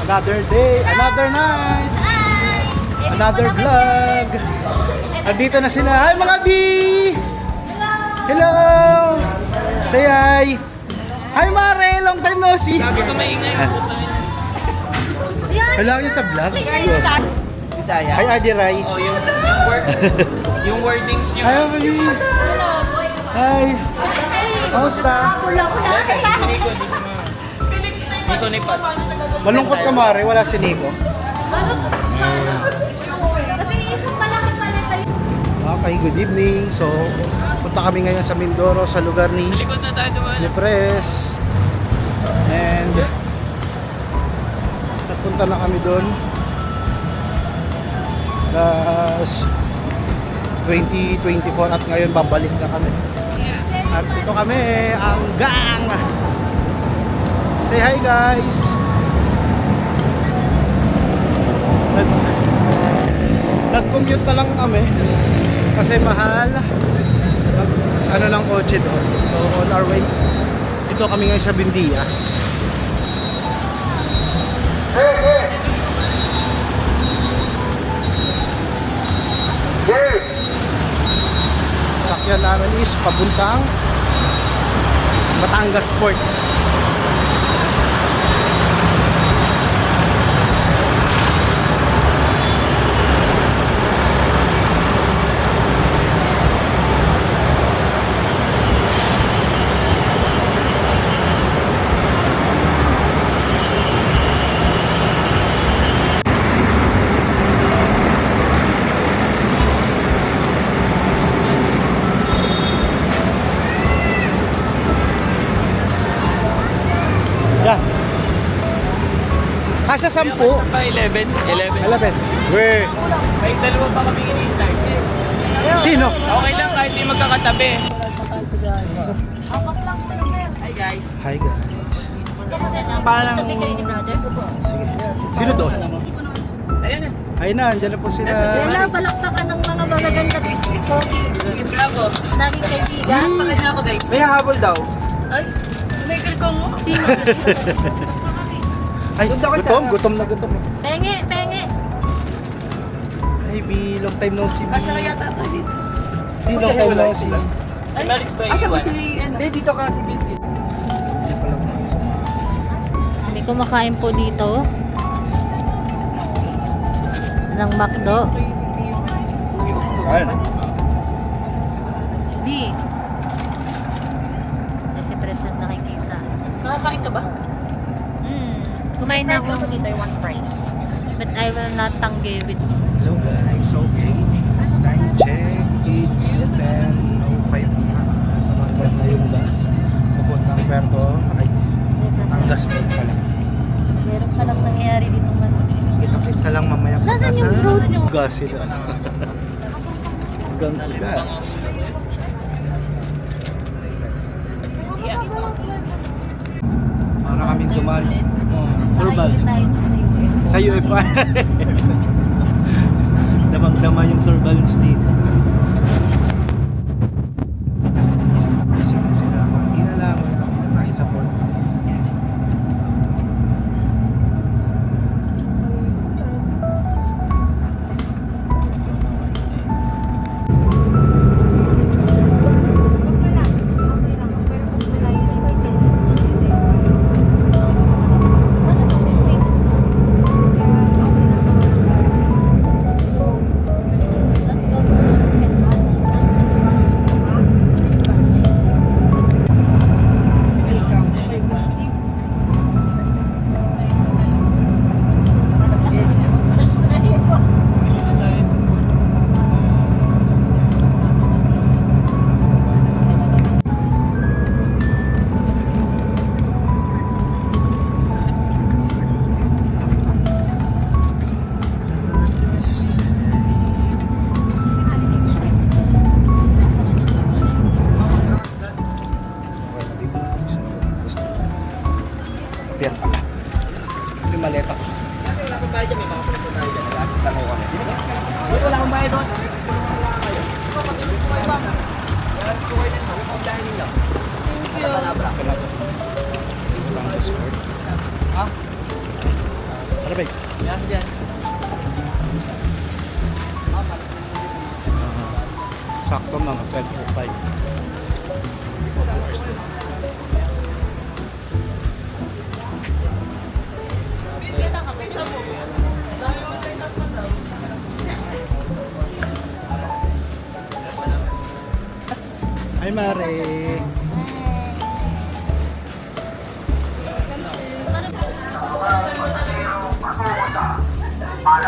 Another day, another night, another vlog. Andito na sila. Hi mga B! Hello! Say hi! Hi Mare! Long time no see! Hello niyo sa vlog? Bisaya. Hi Adi Rai! Oh, yung wordings nyo. Hi Amalis! Hi! Kamusta? Dito ni Pat. Malungkot ka Mare, wala si Nico. Okay, good evening. So, punta kami ngayon sa Mindoro sa lugar ni Likod na tayo dumaan. Pres. And napunta na kami doon. Last 2024 at ngayon babalik na kami. At ito kami, ang gang! Say hi guys! Nag-commute na lang kami kasi mahal. Ano lang kotse doon. So on our way, dito kami ngayon sa Bindia. Sakyan namin is papuntang Batangas Port. Yeah. Kasya 10. Pa 11. 11. Weh. May dalawa pa kami hinihintay. Sino? Okay lang kahit di magkakatabi. Hi guys. Hi guys. Parang... Sige. Sino doon? Ayan na. Ayun na, andyan na po sila. Sila, balaktakan ng mga magaganda kogi. Bravo. Naging kaibigan. Pakit na ako guys. May habol daw. Ay, Michael ko mo. Sino? Ay, gutom na gutom. Penge, penge. Ay, B, long time no see. Kasya kaya tayo dito. B, long time no see. Si Marix ba yung iwan? Hindi, dito ka si Biscuit. May kumakain po dito. Ng McDo. Ayan. Di. Kasi present nakikita. Nakakain ka ba? Kumain na ako. Dito I want fries. But I will not tanggi with Hello guys, okay. Time check, it's 10:05 na. Naman na yung gas. Pupuntang Puerto, ay, ang gas po pala. meron ka lang nangyayari dito man. Kita-kitsa lang mamaya pa Nasaan sa yung road nyo? gas sila. Ganda. Para kaming dumaan. Turban. Sa UFI. Damang-dama yung turbulence dito. Kasi na sila. Hindi na lang. Wala tayo sa port. babe. Yes, dyan. Sakto mga 12:05. Hi, Mare.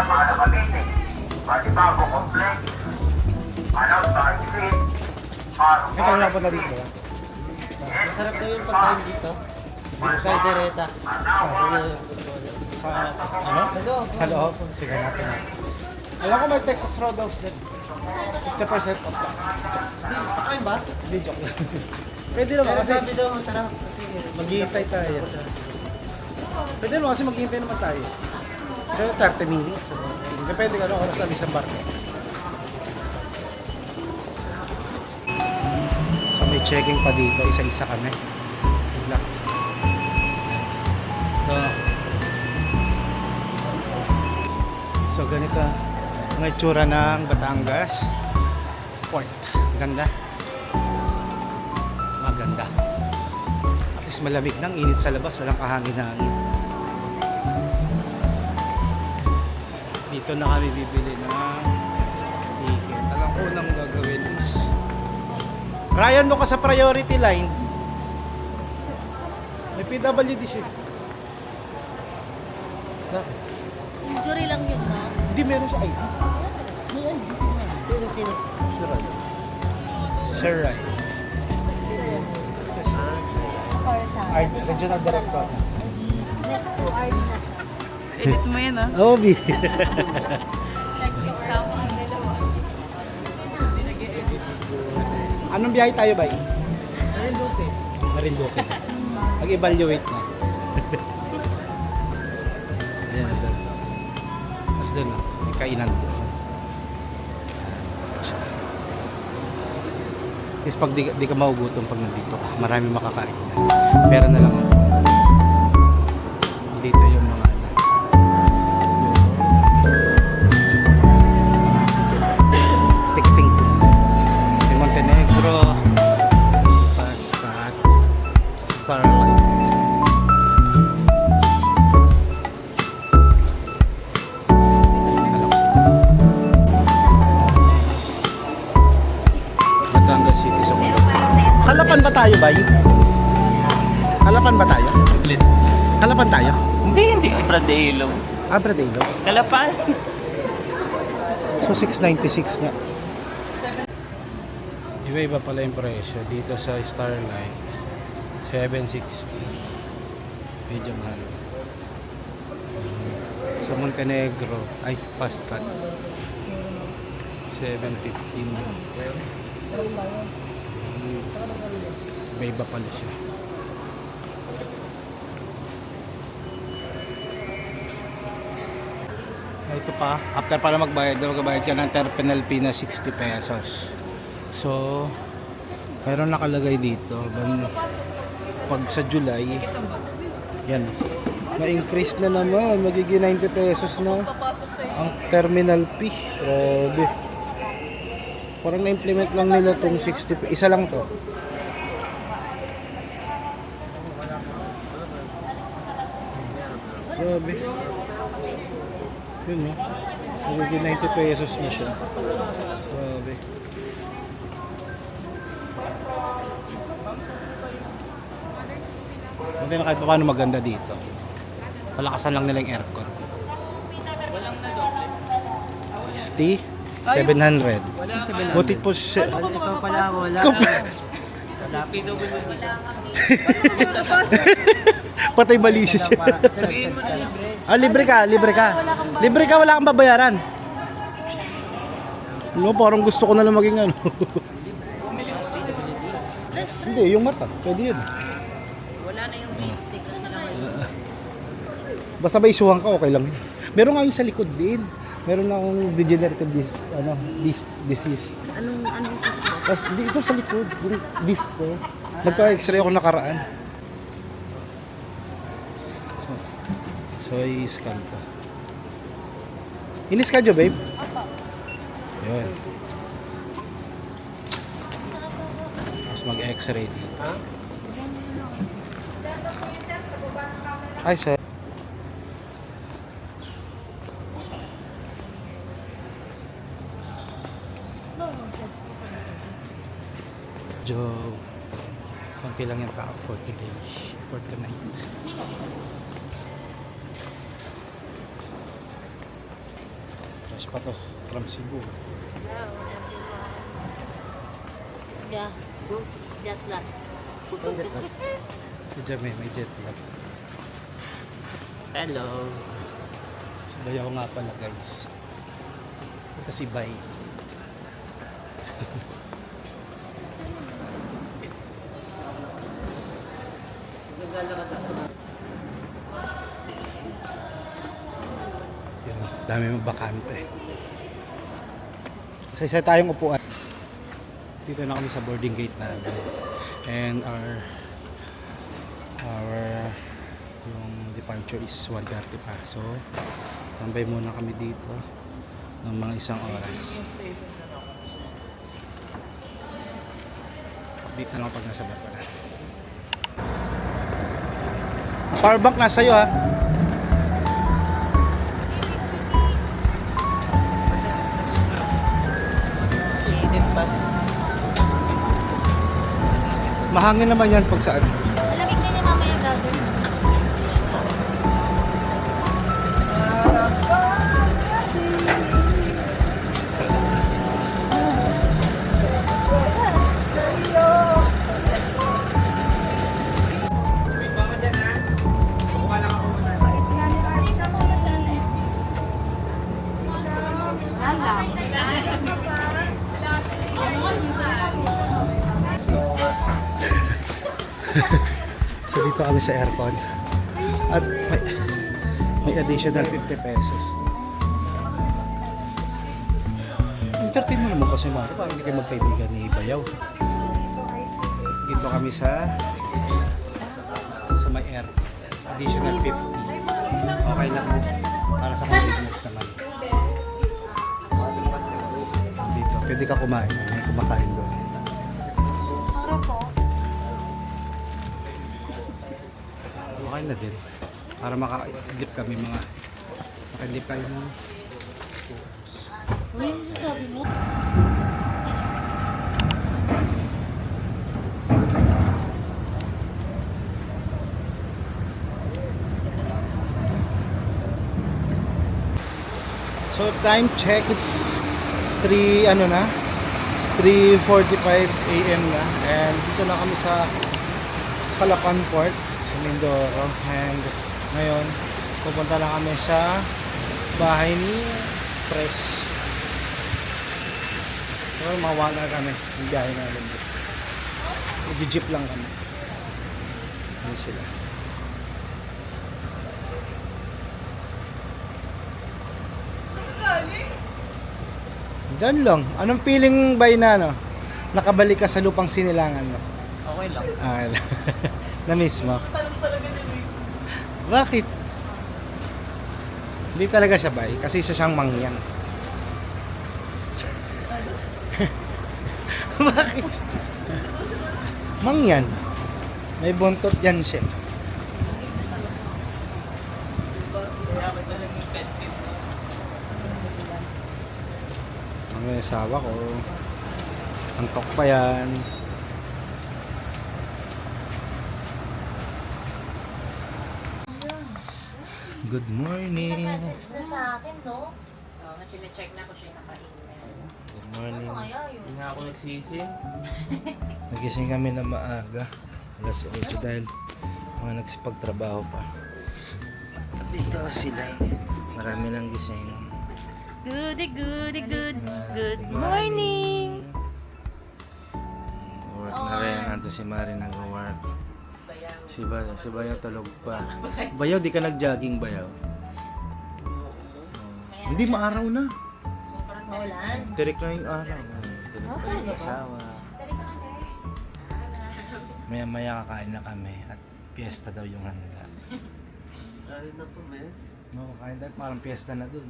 Para kami, pwede ba ako complain? Ano, target? May kami napunta dito. Masarap daw yung pagkain dito. Kay Dereta. Ano? Sa loob. Sige natin. Alam ko may Texas Roadhouse din. 50% off pa. Pakain ba? Hindi, joke lang. Pwede naman Pero kasi sabi daw masarap. Kasi maghihintay tayo. Pwede naman kasi maghihintay naman tayo. So 30 minutes. Depende ka ano oras na alis ang barko. So may checking pa dito. Isa-isa kami. Bigla. So ganito ang itsura ng Batangas Port. Ganda. Maganda. At least malamig nang init sa labas. Walang kahangin-hangin. Dito na kami bibili ng ticket. Alam ko nang gagawin is Ryan, doon ka sa priority line. May PWD siya. Bakit? Injury lang yun, no? Hindi meron siya ID. sino? Sure. Sir Ryan. Art, Regional Director. Next to art na. Edit mo yan ah. Obi. Next to sama ang dalawa. Anong biyahe tayo ba? Marinduque. Marinduque. Mag-evaluate na. Ayan, doon. Tapos doon, may kainan doon. Kasi pag di ka magugutom pag nandito ka, marami makakain. Pera na lang. Dito yung mga ticketing. May Montenegro, Pascat, Paraguay. Batangas City sa Manila. Kalapan ba tayo, Bay? Kalapan ba tayo? Kalapan tayo? Hindi. Abradelo. Abradelo. Kalapan. So 696 nga. Iba-iba pala yung presyo. Dito sa Starlight 760. Medyo mahal. Sa Montenegro ay Pascal 715. Iba-iba pala siya. Ito pa, after pala magbayad ka ng terminal fee na 60 pesos. So, meron nakalagay dito, pag sa July, yan, na-increase na naman, magiging 90 pesos na ang terminal fee. Grabe. Parang na-implement lang nila tong 60 pesos. Isa lang to. Grabe. Yun, no? Magiging 90 pesos na siya. Grabe. Hindi na kahit paano maganda dito. Palakasan lang nila yung aircon. 60, 700. Butit po siya. Ikaw pala ako. Wala. Sa PWD. Patay balisyo siya. Sabihin mo na libre. Ah, libre ka. Libre ka, wala kang babayaran. No, parang gusto ko na lang maging ano. Hindi, yung mata. Pwede yun. Wala na yung basic na lang. Basta ba isuhan ka, okay lang. Meron nga yung sa likod din. Meron na akong degenerative disease. Anong disease mo? Tapos dito sa likod, yung disc ko. Nagpa-x-ray ako nakaraan. So i-scan ko. Inis ka dyo, babe? Yun. Tapos mag-x-ray dito. Ay, sir. Joe. Konti lang yung tao for today. For tonight. Fresh pa to. From Cebu. Yeah. Jet lag. Diyan may jet lag. Hello. Si Bayaw nga pala guys. Ito si Bay. Yun, dami mong bakante. Isa-isa tayong upuan. Dito na kami sa boarding gate namin. And our yung departure is 1:30 pa. So, tambay muna kami dito ng mga isang oras. Update na lang pag nasa bata na. Powerbank nasa iyo ha. Init pa. Mahangin naman yan pag saan. Malamig din yung mamaya, brother. So dito kami sa aircon. At may additional 50 pesos. Entertain mo naman kasi Mari, parang hindi kayo magkaibigan ni Bayaw. Dito kami sa may air. Additional 50. Okay lang po. Para sa convenience naman. Dito, pwede ka kumain. May kumakain doon. Okay na din. Para maka-idlip kami mga maka-idlip kayo mga Sabi mo? So time check, it's 3:45 AM na, and dito na kami sa Calapan Port sa Mindoro, and ngayon pupunta na kami sa bahay ni Pres. So mawala kami yung biyahe namin. Mag-jeep lang kami. Ano sila? Diyan lang. Anong feeling ba yun na, no? Nakabalik ka sa lupang sinilangan mo? Okay lang. Ah, na-miss mo? Bakit? Hindi talaga siya bay, kasi siya siyang mangyan. Bakit? Mangyan. May buntot yan siya. Ang asawa ko. Antok pa yan. Good morning. Nag-message na sa akin, no? Oo, check na ko siya nakain. Good morning. Ano kaya yun? Hindi nga ako nagsisi. Nagising kami na maaga. Alas 8 dahil mga nagsipagtrabaho pa. At dito sila. Marami nang gising. Good morning! Work na rin. Nandito si Mari nag-work. Si Bayaw tulog pa. Bayaw, di ka nag-jogging, Bayaw? Hindi, maaraw na. Maulan. Tirik na yung araw. Tirik pa yung asawa. Maya-maya kakain na kami. At piyesta daw yung handa. Ayun na po, man. No, kain dahil parang piyesta na dun.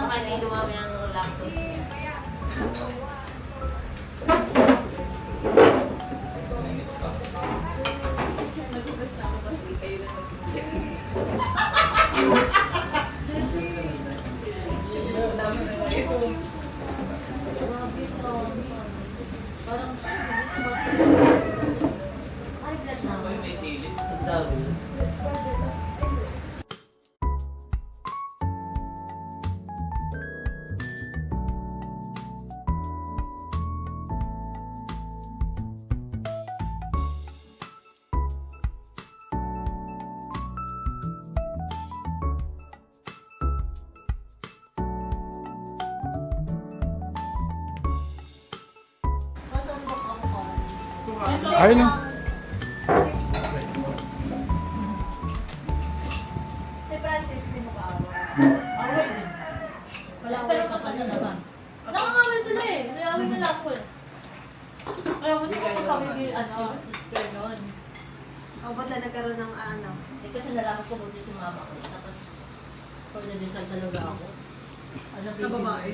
Baka hindi lumami ang lactose niya. Ang dami. Ayun o. Si Francis, di mo ka Wala ko yung kasama naman. Nakakawin sila eh. Nayawin nila ako eh. Kaya gusto ko kami ganon. O, ba't na nagkaroon ng ano? Eh kasi nalaman ko buti si mama ko. Tapos, pag na-decide talaga ako. Ano, baby? babae?